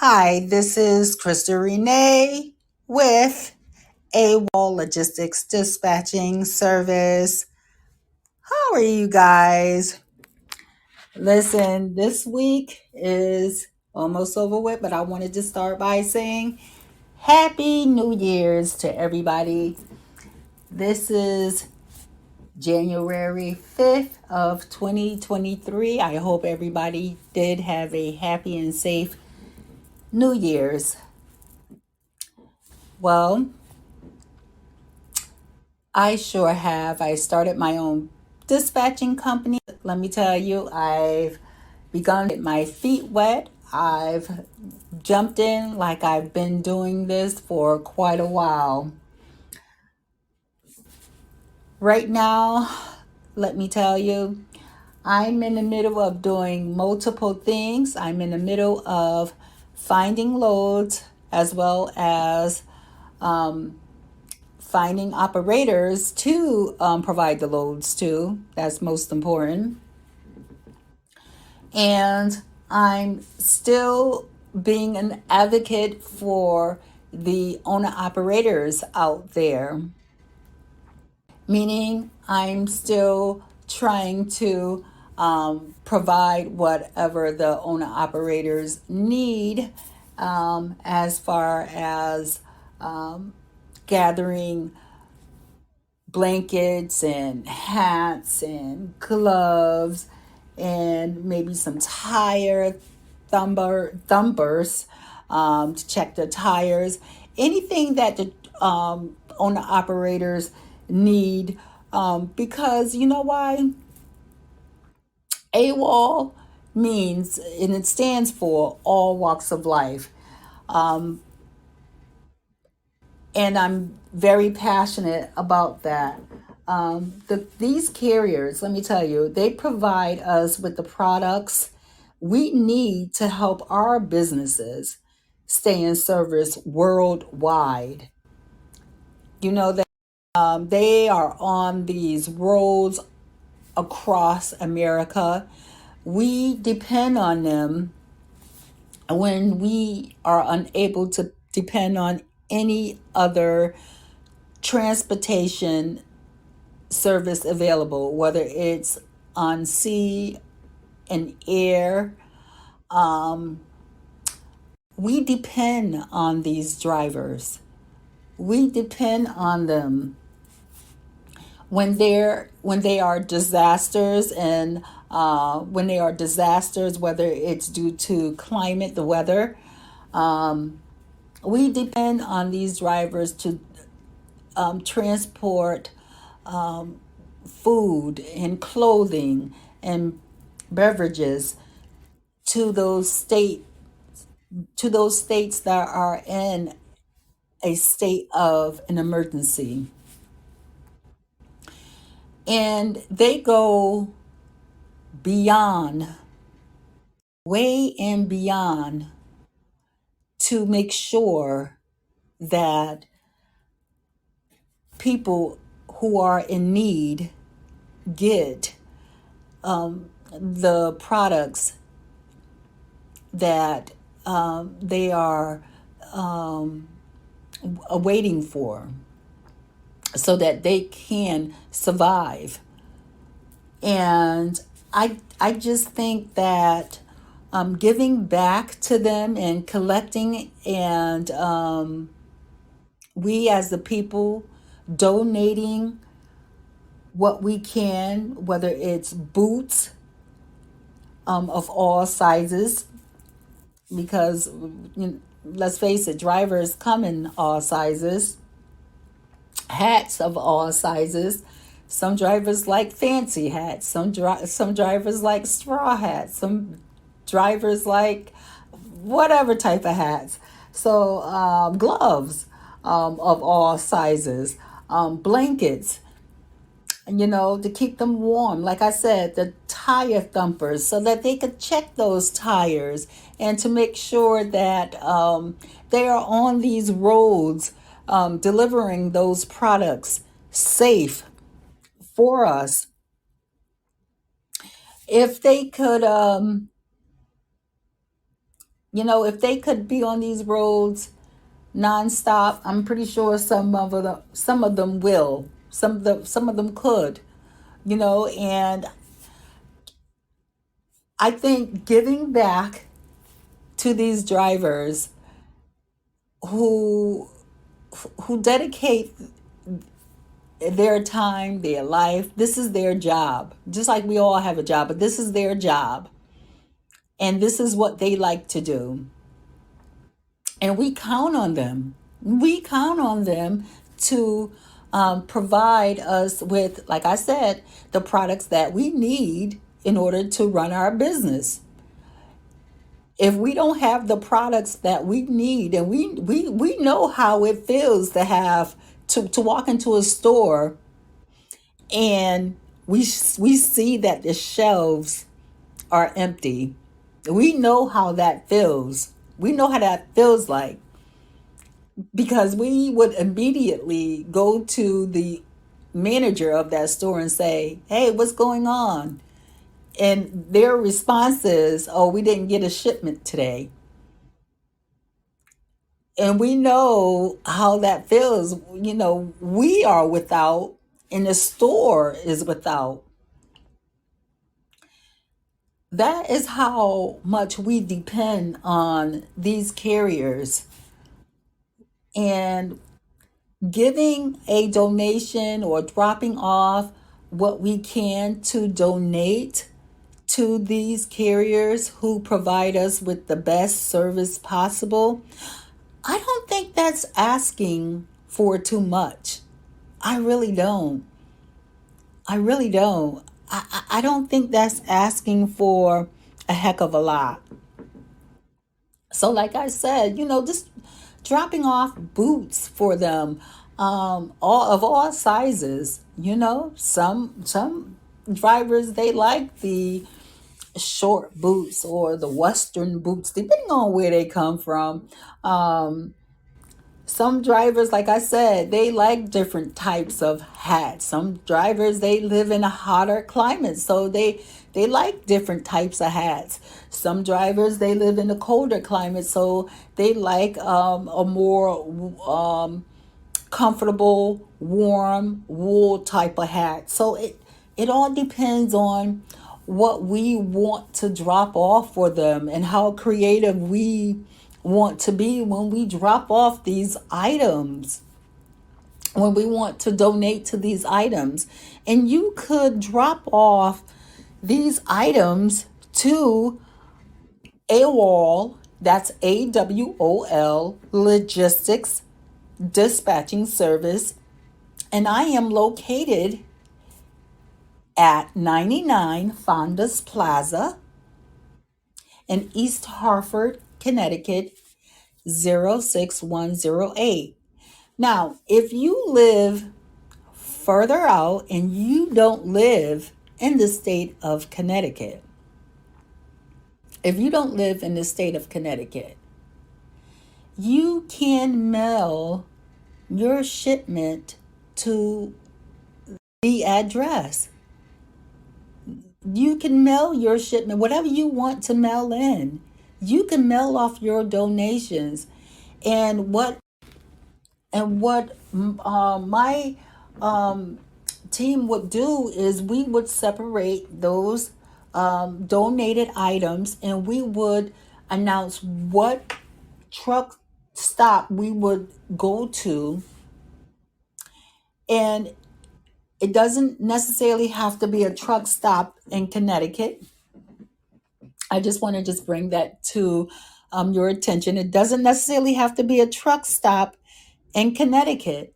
Hi, this is Krista Renee with Awol Logistics Dispatching Service. How are you guys? Listen, this week is almost over with, but I wanted to start by saying Happy New Year's to everybody. This is January 5th of 2023. I hope everybody did have a happy and safe New Year's. Well, I sure have. I started my own dispatching company. Let me tell you, I've begun to get my feet wet. I've jumped in like I've been doing this for quite a while. Right now, let me tell you, I'm in the middle of doing multiple things. I'm in the middle of finding loads as well as finding operators to provide the loads to. That's most important. And I'm still being an advocate for the owner operators out there, meaning I'm still trying to provide whatever the owner operators need as far as gathering blankets and hats and gloves and maybe some tire thumpers to check the tires. Anything that the owner operators need, because you know why? AWOL means, and it stands for all walks of life. And I'm very passionate about that. These carriers, let me tell you, they provide us with the products we need to help our businesses stay in service worldwide. You know that they are on these roads across America. We depend on them when we are unable to depend on any other transportation service available, whether it's on sea and air. We depend on these drivers. We depend on them when they are disasters and when they are disasters, whether it's due to climate, the weather. We depend on these drivers to transport food and clothing and beverages to those states that are in a state of an emergency. And they go beyond, way and beyond, to make sure that people who are in need get the products that they are waiting for so that they can survive. And I just think that giving back to them and collecting and we as the people donating what we can, whether it's boots of all sizes, because let's face it, drivers come in all sizes, hats of all sizes. Some drivers like fancy hats. Some drivers like straw hats. Some drivers like whatever type of hats. So gloves of all sizes, blankets, to keep them warm. Like I said, the tire thumpers, so that they could check those tires and to make sure that they are on these roads delivering those products safe for us. If they could If they could be on these roads nonstop, I'm pretty sure some of them will. Some of them could. And I think giving back to these drivers who who dedicate their time, their life. This is their job. Just like we all have a job, but this is their job. And this is what they like to do. And we count on them. We count on them to provide us with, like I said, the products that we need in order to run our business. If we don't have the products that we need, and we know how it feels to have to walk into a store and we see that the shelves are empty. We know how that feels. We know how that feels like, because we would immediately go to the manager of that store and say, "Hey, what's going on?" And their response is, "Oh, we didn't get a shipment today." And we know how that feels. We are without, and the store is without. That is how much we depend on these carriers. And giving a donation or dropping off what we can to donate to these carriers who provide us with the best service possible, I don't think that's asking for too much. I really don't. I really don't. I don't think that's asking for a heck of a lot. So, like I said, just dropping off boots for them, all sizes. Some drivers, they like the short boots or the Western boots, depending on where they come from. Some drivers, like I said, they like different types of hats. Some drivers, they live in a hotter climate, so they like different types of hats. Some drivers, they live in a colder climate, so they like a more comfortable, warm wool type of hat. So it all depends on what we want to drop off for them and how creative we want to be when we drop off these items, when we want to donate to these items. And you could drop off these items to Awol, that's AWOL Logistics Dispatching Service. And I am located at 99 Fondas Plaza in East Hartford, Connecticut, 06108. Now, if you live further out and you don't live in the state of Connecticut, if you don't live in the state of Connecticut, you can mail your shipment to the address. You can mail your shipment, whatever you want to mail in. You can mail off your donations. And my team would do is we would separate those donated items, and we would announce what truck stop we would go to. And it doesn't necessarily have to be a truck stop in Connecticut. I just want to just bring that to your attention. It doesn't necessarily have to be a truck stop in Connecticut,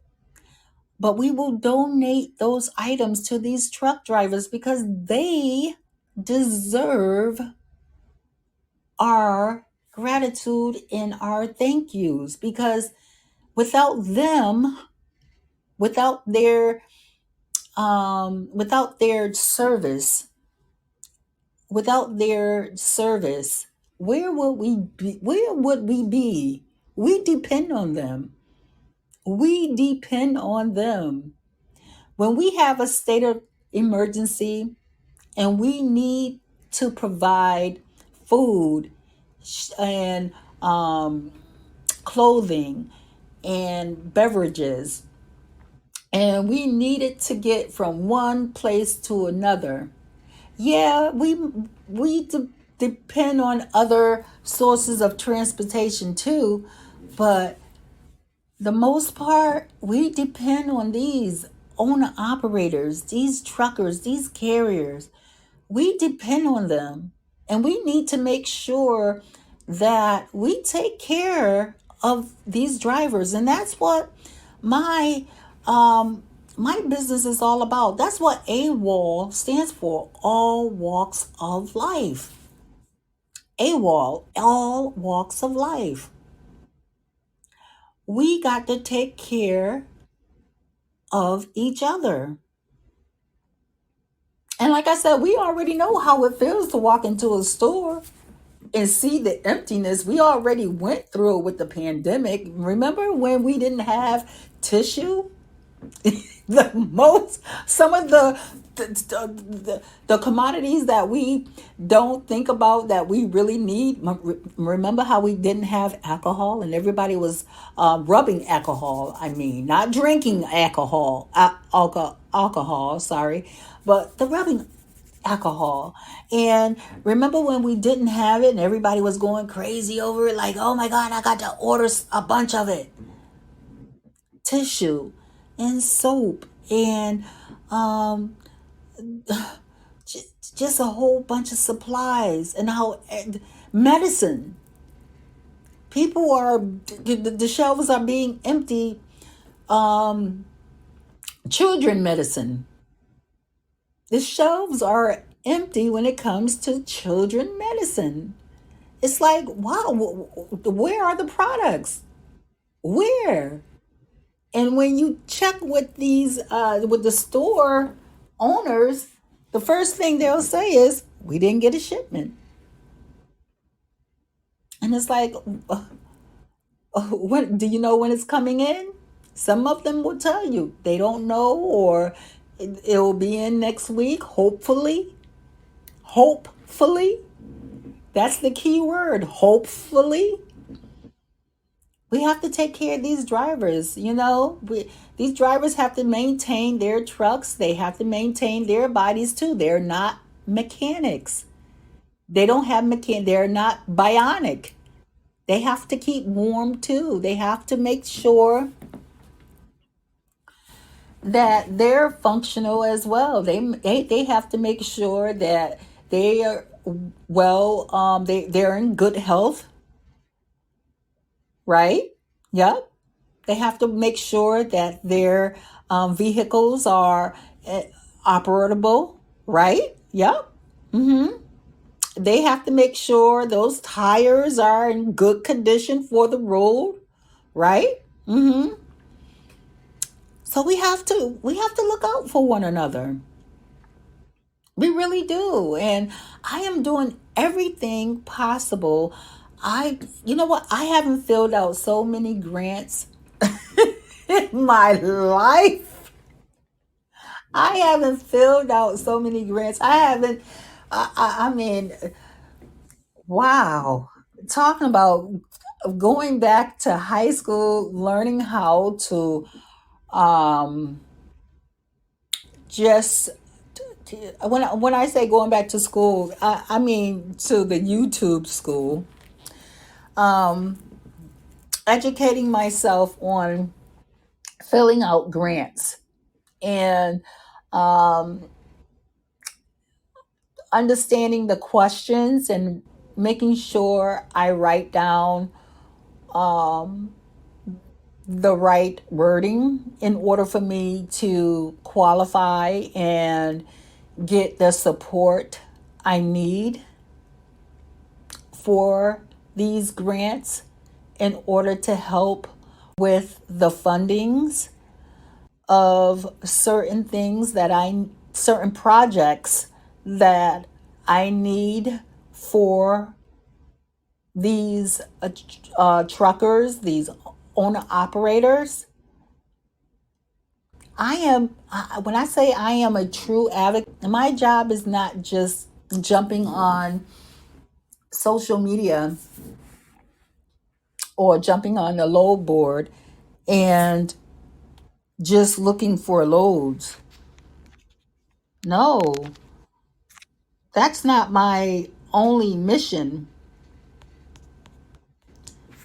but we will donate those items to these truck drivers because they deserve our gratitude and our thank yous. Because without them, without their without their service, without their service, where would we be? Where would we be? We depend on them. We depend on them. When we have a state of emergency and we need to provide food and um, clothing and beverages, and we needed to get from one place to another. Yeah, we depend on other sources of transportation too, but the most part we depend on these owner operators, these truckers, these carriers. We depend on them, and we need to make sure that we take care of these drivers, and that's what my um my business is all about. That's what AWOL stands for, all walks of life. AWOL, all walks of life. We got to take care of each other. And like I said, we already know how it feels to walk into a store and see the emptiness. We already went through it with the pandemic. Remember when we didn't have tissue? The most, some of the commodities that we don't think about that we really need. Remember how we didn't have alcohol and everybody was rubbing alcohol? I mean, not drinking alcohol, sorry, but the rubbing alcohol. And remember when we didn't have it and everybody was going crazy over it, like, oh my God, I got to order a bunch of it. Tissue and soap and um, just a whole bunch of supplies and how and medicine. People are, the shelves are being empty. Um, Children medicine. The shelves are empty when it comes to children medicine. It's like, wow, where are the products? Where? And when you check with these, with the store owners, the first thing they'll say is, we didn't get a shipment. And it's like, when do you know when it's coming in? Some of them will tell you they don't know, or it'll be in next week, hopefully. Hopefully. That's the key word, hopefully. We have to take care of these drivers. These drivers have to maintain their trucks. They have to maintain their bodies too. They're not mechanics. They don't have they're not bionic. They have to keep warm too. They have to make sure that they're functional as well. They have to make sure that they are they're in good health, right? Yep. They have to make sure that their vehicles are operable, right? Yep. They have to make sure those tires are in good condition for the road, right? So we have to look out for one another. We really do. And I am doing everything possible. You know what? I haven't filled out so many grants in my life. I haven't filled out so many grants. I haven't, I mean, wow. Talking about going back to high school, learning how to um, just, when I say going back to school, I mean to the YouTube school, um, educating myself on filling out grants and um, understanding the questions and making sure I write down um, the right wording in order for me to qualify and get the support I need for these grants in order to help with the fundings of certain projects that I need for these truckers, these owner operators. When I say I am a true advocate, my job is not just jumping on social media or jumping on the load board and just looking for loads. No, that's not my only mission.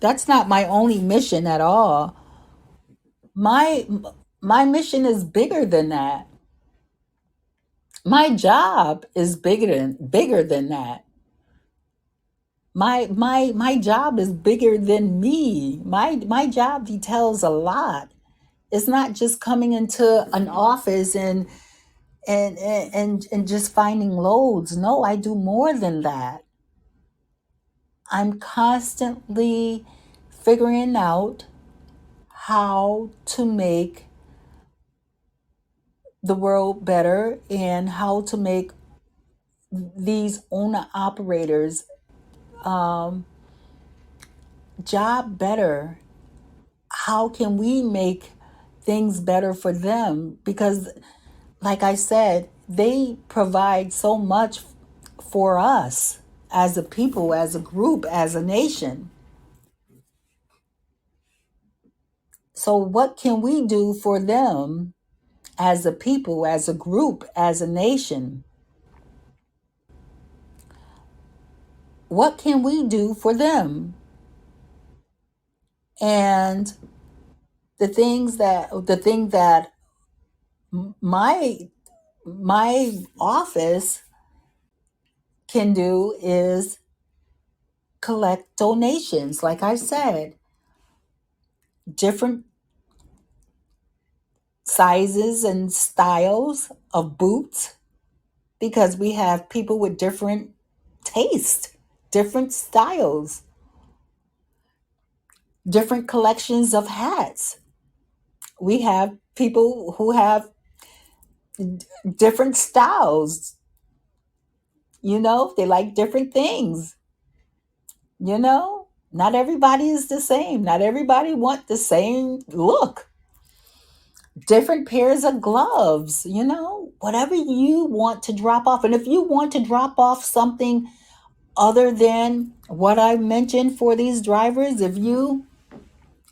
That's not my only mission at all. My my mission is bigger than that. My job is bigger than that. My job is bigger than me. My job details a lot. It's not just coming into an office and just finding loads. No, I do more than that. I'm constantly figuring out how to make the world better and how to make these owner operators um, job better. How can we make things better for them? Because, like I said, they provide so much for us as a people, as a group, as a nation. So, what can we do for them as a people, as a group, as a nation? What can we do for them? And the thing that my my office can do is collect donations. Like I said, different sizes and styles of boots, because we have people with different taste, different styles, different collections of hats. We have people who have different styles. They like different things. Not everybody is the same. Not everybody want the same look. Different pairs of gloves, whatever you want to drop off. And if you want to drop off something other than what I mentioned for these drivers, if you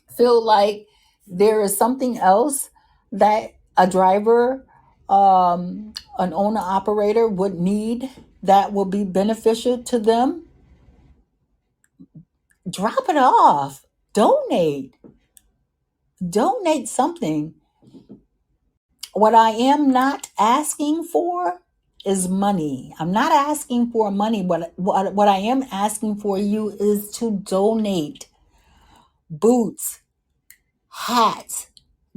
feel like there is something else that a driver, an owner operator would need that will be beneficial to them, drop it off. Donate something. What I am not asking for is money. I'm not asking for money, but what I am asking for you is to donate boots, hats,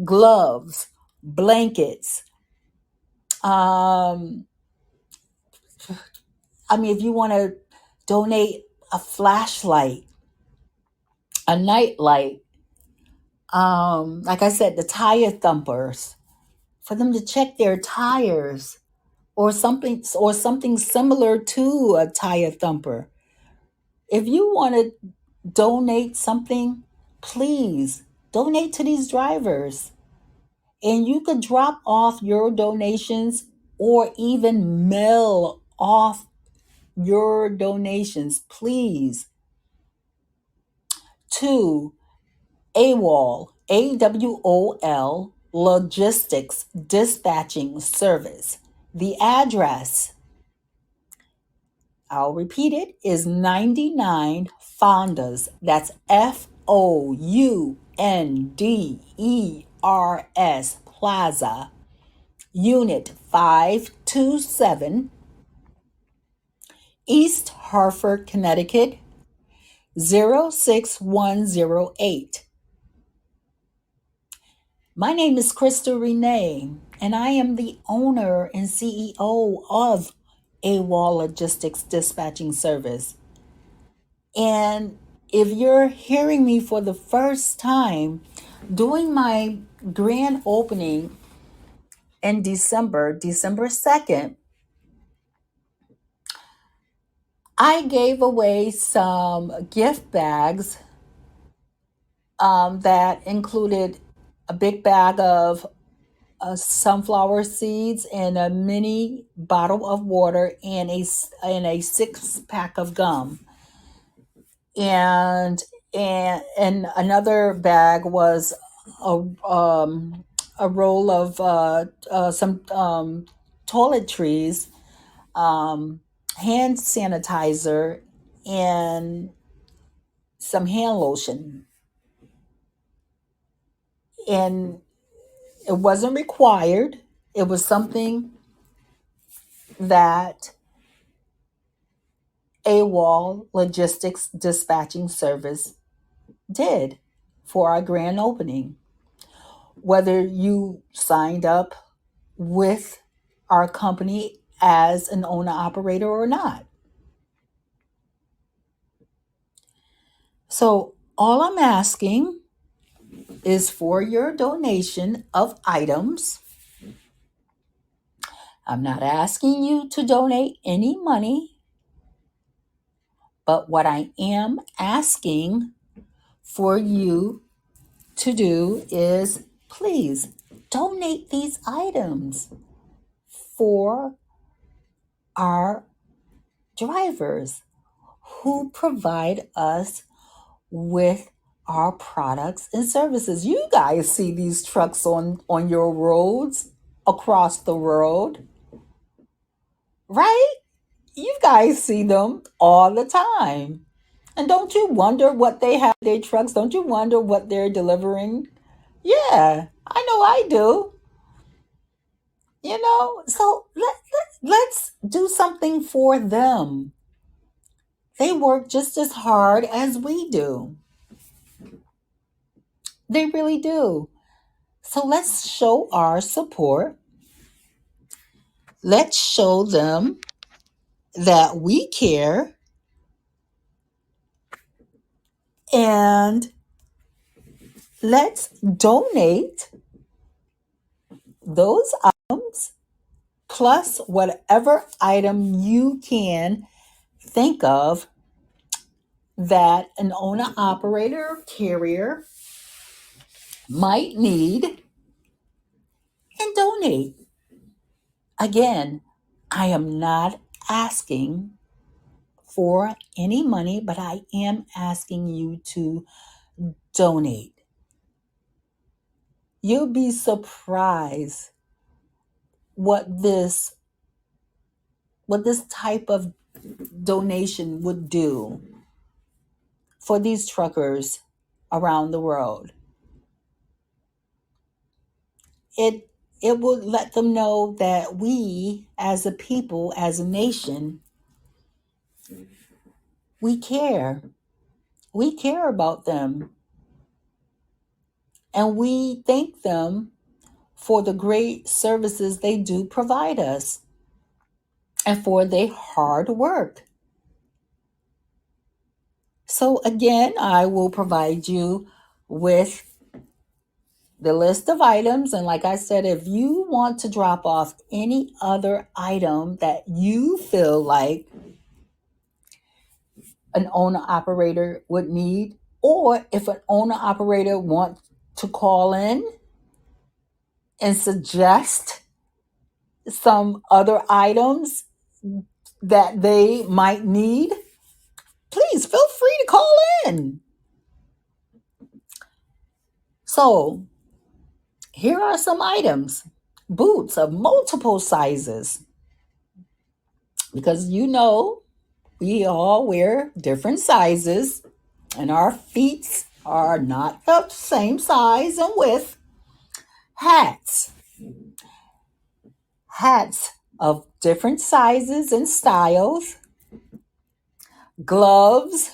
gloves, blankets. Um, if you want to donate a flashlight, a night light, like I said, the tire thumpers, for them to check their tires, or something similar to a tire thumper. If you want to donate something, please donate to these drivers. And you could drop off your donations or even mail off your donations, please, to Awol, AWOL Logistics Dispatching Service. The address, I'll repeat it, is 99 Founders. That's Founders Plaza, Unit 527, East Hartford, Connecticut, 06108. My name is Krista Renee, and I am the owner and CEO of AWOL Logistics Dispatching Service. And if you're hearing me for the first time, doing my grand opening in December 2nd, I gave away some gift bags that included a big bag of sunflower seeds and a mini bottle of water and a 6-pack of gum. and and another bag was a a roll of some toiletries, um, hand sanitizer, and some hand lotion. And it wasn't required. It was something that Awol Logistics Dispatching Service did for our grand opening. Whether you signed up with our company as an owner operator or not. So, all I'm asking is for your donation of items. I'm not asking you to donate any money, but what I am asking for you to do is please donate these items for our drivers who provide us with our products and services. You guys see these trucks on your roads across the world, right? You guys see them all the time. And don't you wonder what they have in their trucks? Don't you wonder what they're delivering? Yeah, I know I do. So let's do something for them. They work just as hard as we do. They really do. So let's show our support. Let's show them that we care, and let's donate those items plus whatever item you can think of that an owner operator carrier might need, and donate. Again, I am not asking for any money, but I am asking you to donate. You'll be surprised what this type of donation would do for these truckers around the world. It would let them know that we as a people, as a nation, we care. We care about them. And we thank them for the great services they do provide us and for their hard work. So, again, I will provide you with the list of items. And like I said, if you want to drop off any other item that you feel like an owner operator would need, or if an owner operator wants to call in and suggest some other items that they might need, please feel free to call in. So, here are some items: boots of multiple sizes, because we all wear different sizes and our feet are not the same size and width. Hats, hats of different sizes and styles. Gloves,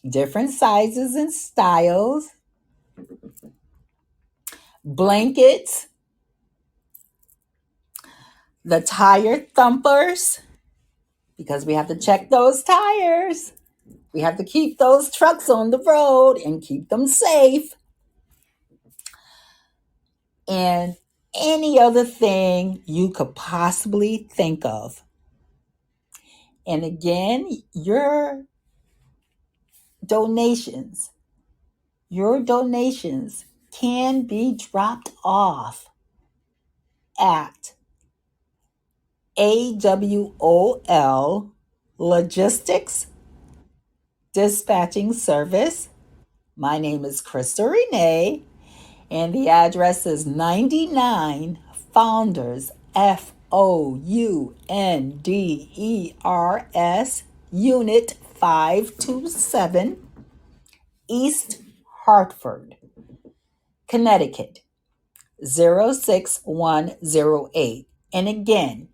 different sizes and styles. Blankets, the tire thumpers, because we have to check those tires. We have to keep those trucks on the road and keep them safe. And any other thing you could possibly think of. And again, donations, your donations can be dropped off at AWOL Logistics Dispatching Service. My name is Krista Renee, and the address is 99 Founders, Founders, Unit 527, East Hartford, Connecticut, 06108. And again,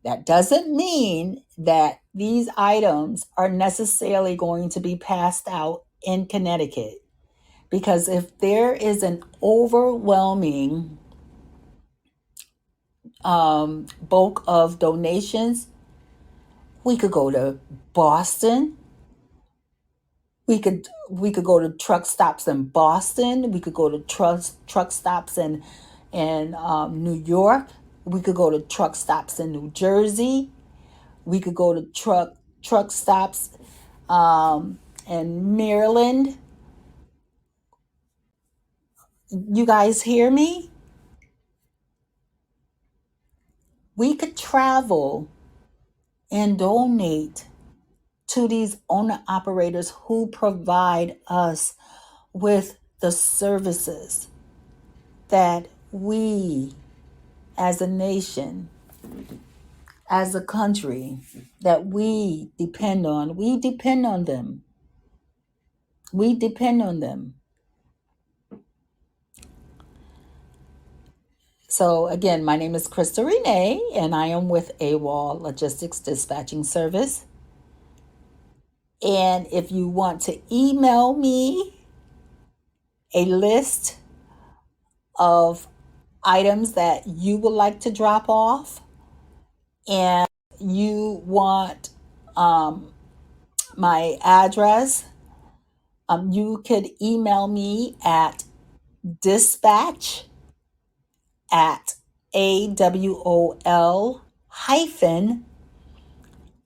that doesn't mean that these items are necessarily going to be passed out in Connecticut. Because if there is an overwhelming bulk of donations, we could go to Boston. We could go to truck stops in Boston. We could go to truck stops in New York. We could go to truck stops in New Jersey. We could go to truck stops in Maryland. You guys hear me? We could travel and donate to these owner operators who provide us with the services that we as a nation, as a country, that we depend on. We depend on them. We depend on them. So again, my name is Krista Renee, and I am with Awol Logistics Dispatching Service. And if you want to email me a list of items that you would like to drop off, and you want my address, you could email me at dispatch at AWOL hyphen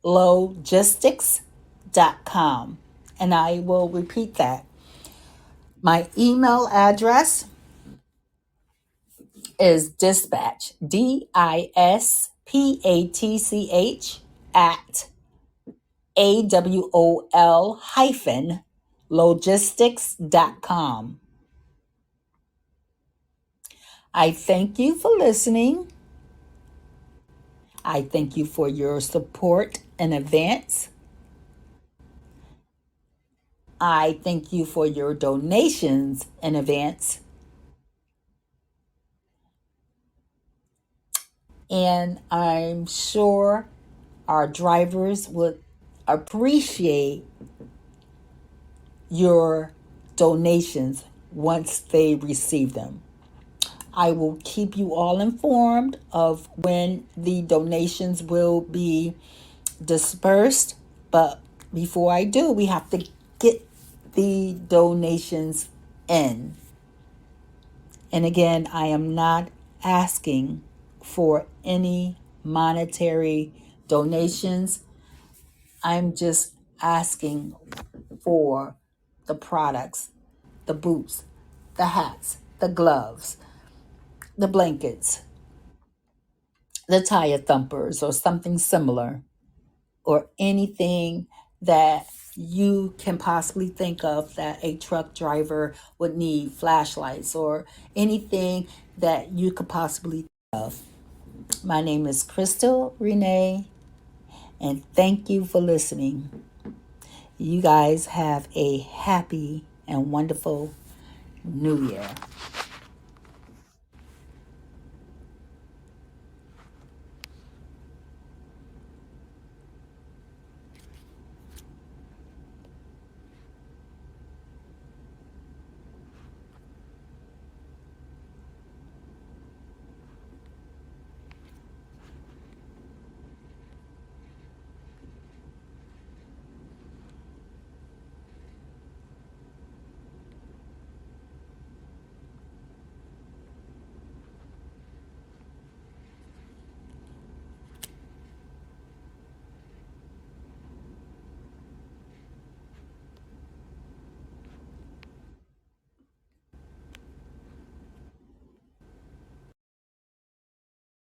logistics.com. And I will repeat that. My email address is dispatch, DISPATCH at AWOL hyphen logistics.com. I thank you for listening. I thank you for your support in advance. I thank you for your donations in advance. And I'm sure our drivers would appreciate your donations once they receive them. I will keep you all informed of when the donations will be dispersed. But before I do, we have to get the donations in. And again, I am not asking for any monetary donations. I'm just asking for the products, the boots, the hats, the gloves, the blankets, the tire thumpers, or something similar, or anything that you can possibly think of that a truck driver would need, flashlights, or anything that you could possibly think of. My name is Crystal Renee, and thank you for listening. You guys have a happy and wonderful New Year.